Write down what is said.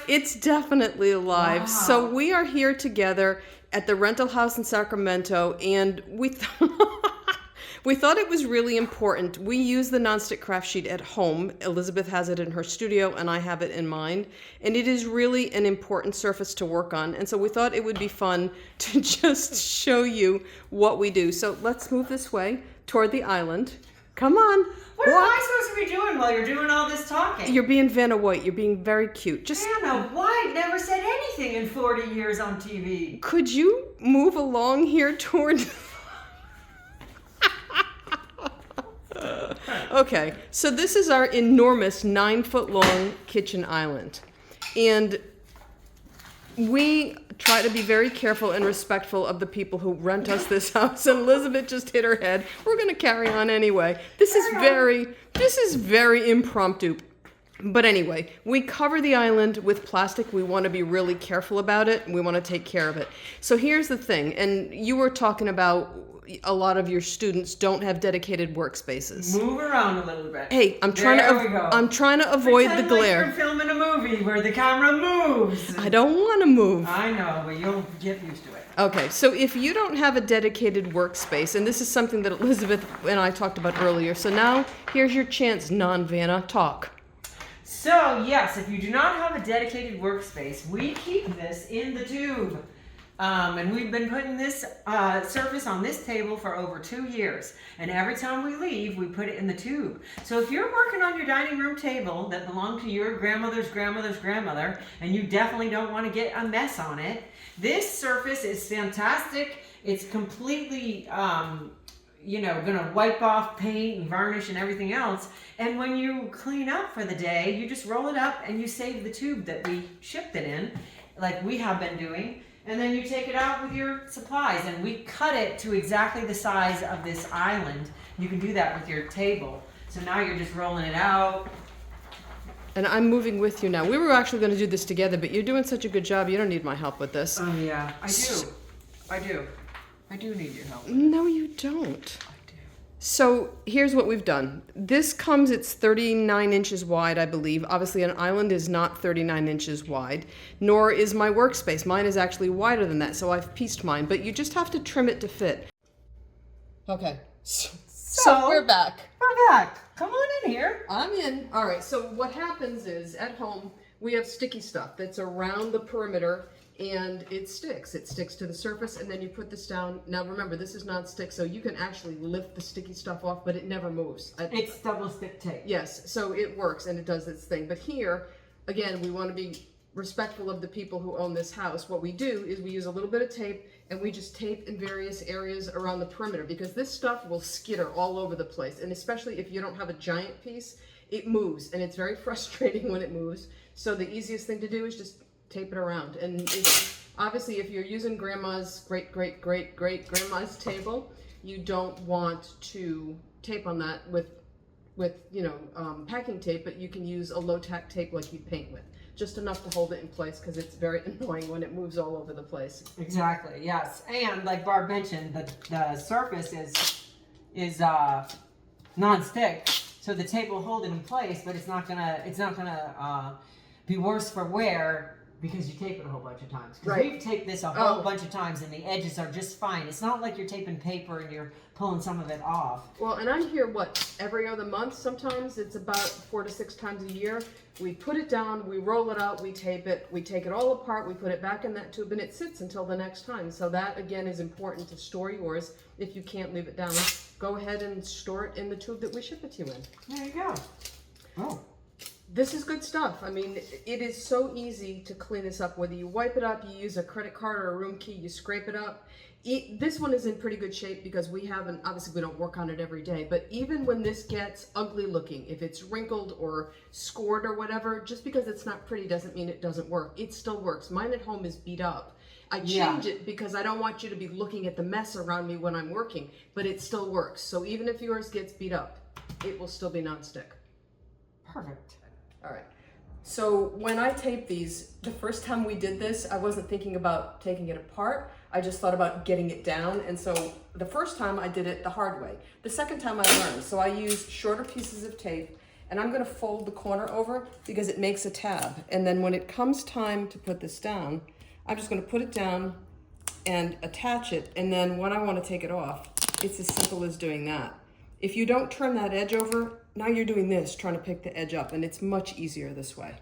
It's definitely live. Wow. So we are here together at the rental house in Sacramento, and we thought it was really important. We use the nonstick craft sheet at home. Elizabeth has it in her studio, and I have it in mine. And it is really an important surface to work on. And so we thought it would be fun to just show you what we do. So let's move this way toward the island. Come on. What am I supposed to be doing while you're doing all this talking? You're being Vanna White. You're being very cute. Just Vanna White never said anything in 40 years on TV. could you move along here toward... Okay, so this is our enormous 9-foot-long kitchen island. And we try to be very careful and respectful of the people who rent us this house. And Elizabeth just hit her head. We're going to carry on anyway. This is very impromptu. But anyway, we cover the island with plastic. We want to be really careful about it. And we want to take care of it. So here's the thing. And you were talking about a lot of your students don't have dedicated workspaces. Move around a little bit. Hey, I'm trying to avoid Pretend the glare. Like you're filming a movie where the camera moves. I don't want to move. I know, but you'll get used to it. Okay, so if you don't have a dedicated workspace, and this is something that Elizabeth and I talked about earlier, so now here's your chance, non-Vanna, talk. So yes, if you do not have a dedicated workspace, we keep this in the tube. And we've been putting this surface on this table for over 2 years. And every time we leave, we put it in the tube. So if you're working on your dining room table that belonged to your grandmother's grandmother's grandmother, and you definitely don't want to get a mess on it, this surface is fantastic. It's completely, gonna wipe off paint and varnish and everything else. And when you clean up for the day, you just roll it up and you save the tube that we shipped it in, like we have been doing. And then you take it out with your supplies, and we cut it to exactly the size of this island. You can do that with your table. So now you're just rolling it out. And I'm moving with you now. We were actually going to do this together, but you're doing such a good job, you don't need my help with this. Oh yeah, I do need your help. No, you don't. So here's what we've done. This comes, it's 39 inches wide, I believe. Obviously an island is not 39 inches wide, nor is my workspace. Mine is actually wider than that, so I've pieced mine, but you just have to trim it to fit. Okay, so we're back. We're back. Come on in here. I'm in. All right, so what happens is at home, we have sticky stuff that's around the perimeter, and it sticks. It sticks to the surface, and then you put this down. Now remember, this is non-stick, so you can actually lift the sticky stuff off, but it never moves. It's double stick tape. Yes, so it works and it does its thing. But here, again, we want to be respectful of the people who own this house. What we do is we use a little bit of tape, and we just tape in various areas around the perimeter, because this stuff will skitter all over the place. And especially if you don't have a giant piece, it moves, and it's very frustrating when it moves. So the easiest thing to do is just tape it around. And it's, obviously if you're using grandma's great-great-great-great-grandma's table, you don't want to tape on that with packing tape, but you can use a low-tack tape like you paint with. Just enough to hold it in place, because it's very annoying when it moves all over the place. Exactly, yes. And like Barb mentioned, the surface is non-stick, so the tape will hold it in place, but it's not gonna be worse for wear because you tape it a whole bunch of times. Because we've taped this a whole bunch of times, and the edges are just fine. It's not like you're taping paper and you're pulling some of it off. Well, and I'm here, every other month sometimes? It's about 4 to 6 times a year. We put it down, we roll it out, we tape it, we take it all apart, we put it back in that tube, and it sits until the next time. So that, again, is important to store yours. If you can't leave it down, go ahead and store it in the tube that we ship it to you in. There you go. Oh. This is good stuff. I mean, it is so easy to clean this up. Whether you wipe it up, you use a credit card or a room key, you scrape it up. This one is in pretty good shape because obviously we don't work on it every day, but even when this gets ugly looking, if it's wrinkled or scored or whatever, just because it's not pretty doesn't mean it doesn't work. It still works. Mine at home is beat up. I change it because I don't want you to be looking at the mess around me when I'm working, but it still works. So even if yours gets beat up, it will still be non-stick. Perfect. All right. So when I tape these, the first time we did this, I wasn't thinking about taking it apart. I just thought about getting it down. And so the first time I did it the hard way. The second time I learned. So I used shorter pieces of tape, And I'm gonna fold the corner over because it makes a tab. And then when it comes time to put this down, I'm just gonna put it down and attach it. And then when I wanna take it off, it's as simple as doing that. If you don't turn that edge over, now you're doing this, trying to pick the edge up, and it's much easier this way.